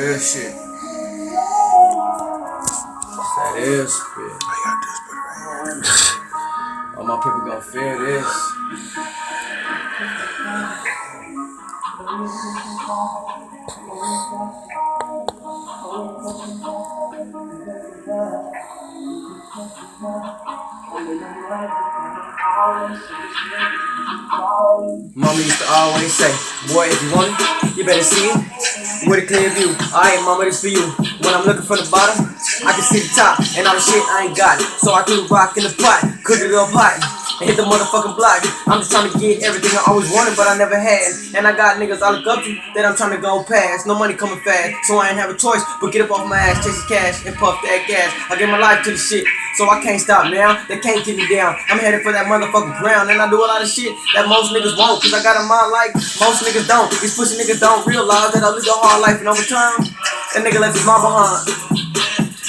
real shit. That is shit. All you gotta do is put it right here. All my people gonna feel this. Mama used to always say, boy, if you want it, you better see it with a clear view. Alright, mama, this for you. When I'm looking from the bottom, I can see the top, and all the shit I ain't got it. So I threw the rock in the pot, cook it up hot, and hit the motherfucking block. I'm just trying to get everything I always wanted, but I never had. And I got niggas I look up to that I'm trying to go past. No money coming fast, so I ain't have a choice but get up off my ass, chase the cash, and puff that gas. I gave my life to the shit, so I can't stop now. They can't keep me down. I'm headed for that motherfucking ground, and I do a lot of shit that most niggas won't, cause I got a mind like most niggas don't. These pussy niggas don't realize that I live a hard life, and over time, that nigga left his mom behind.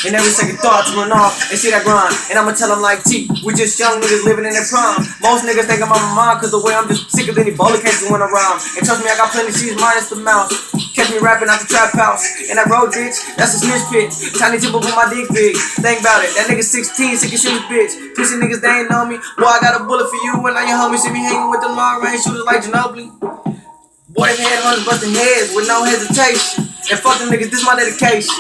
And every second thought to run off and see that grind. And I'ma tell them like T, we just young niggas living in their prime. Most niggas think I'm on my mind, cause the way I'm just sick of any bowler cases when I rhyme. And trust me, I got plenty of cheese minus the mouse. Catch me rapping out the trap house. And that road bitch, that's a snitch pit. Tiny tip up with my dick big. Think about it, that nigga 16, sick as shit, bitch. Pussy niggas, they ain't know me. Boy, I got a bullet for you, and now your homies see me hanging with the long range shooters like Ginobili. Boy, them headhunters busting heads with no hesitation. And fuck them niggas, this my dedication.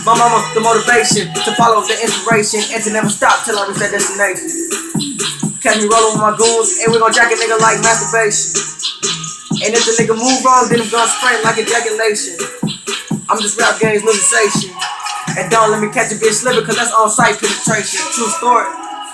My mama, the motivation to follow the inspiration and to never stop till I reach that destination. Catch me rolling with my goons, and we gon' jack a nigga like masturbation. And if the nigga move wrong, then I'm gon' sprint like ejaculation. I'm just rap game's sensation. And don't let me catch a bitch slipping, cause that's on-site penetration. True story,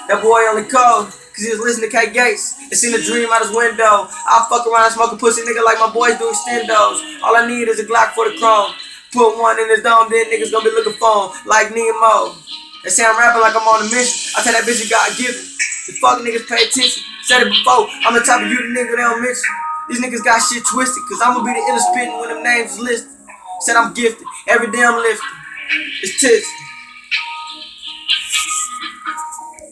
that boy only called cause he was listening to K Gates and seen a dream out his window. I'll fuck around and smoke a pussy nigga like my boys do extendos. All I need is a Glock for the chrome. Put one in his dome, then niggas gonna be looking for him like Nemo. They say I'm rapping like I'm on a mission. I tell that bitch you God given. The fuck niggas pay attention. Said it before, I'm the type of you the nigga they don't mention. These niggas got shit twisted, cause I'ma be the illest spitting when them names is listed. Said I'm gifted, every day I'm lifted. It's tits.